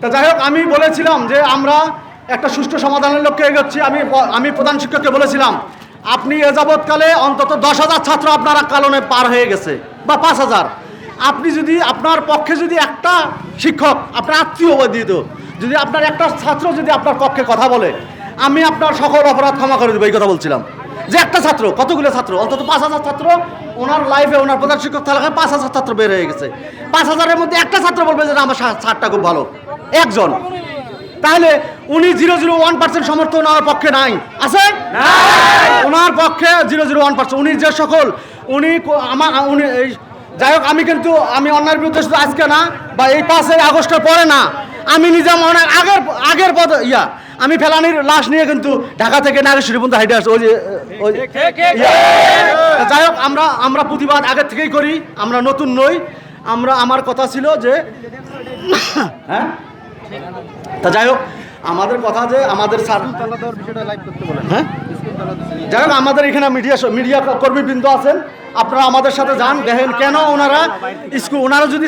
তা যাই হোক, আমি বলেছিলাম যে আমরা একটা সুষ্ঠু সমাধানের লক্ষ্যে এগোচ্ছি। আমি প্রধান শিক্ষককে বলেছিলাম, আপনি এ যাবৎকালে অন্তত 10,000 ছাত্র আপনার কারণে পার হয়ে গেছে, বা 5,000। আপনি যদি আপনার পক্ষে যদি একটা শিক্ষক, আপনার আত্মীয় দিত, যদি আপনার একটা ছাত্র যদি আপনার পক্ষে কথা বলে, আমি আপনার সকল অপরাধ ক্ষমা করে দেবো। এই কথা বলছিলাম যে একটা ছাত্র, কতগুলো ছাত্র, অন্তত 5,000 ছাত্র ওনার লাইফে, ওনার প্রধান শিক্ষক থাকায় 5,000 ছাত্র বের হয়ে গেছে। 5,000-এর মধ্যে একটা ছাত্র বলবে যে আমার স্যারটা খুব ভালো, একজন। তাহলে উনি 0.01% সমর্থন ওনার পক্ষে নাই, আছে ওনার পক্ষে 0.01%। উনি যে সকল উনি যাই হোক, আমি অন্যায়ের বিরুদ্ধে শুধু আজকে না, বা এই 5 আগস্টের পরে না, আমি নিজাম অনেক আগের পদ আমি ফেলানির লাশ নিয়ে কিন্তু ঢাকা থেকে নাগেশ্বরী পর্যন্ত হাইটে আসছি। যাই হোক, আমরা প্রতিবাদ আগের থেকেই করি, আমরা নতুন নই। আমার কথা ছিল যে হ্যাঁ, তা যাই হোক, আমাদের কথা যে আমাদের স্যার, হ্যাঁ, যাই হোক, আমাদের এখানে মিডিয়া কর্মীবৃন্দ আছেন, আপনারা আমাদের সাথে যান, দেখেন কেন ওনারা যদি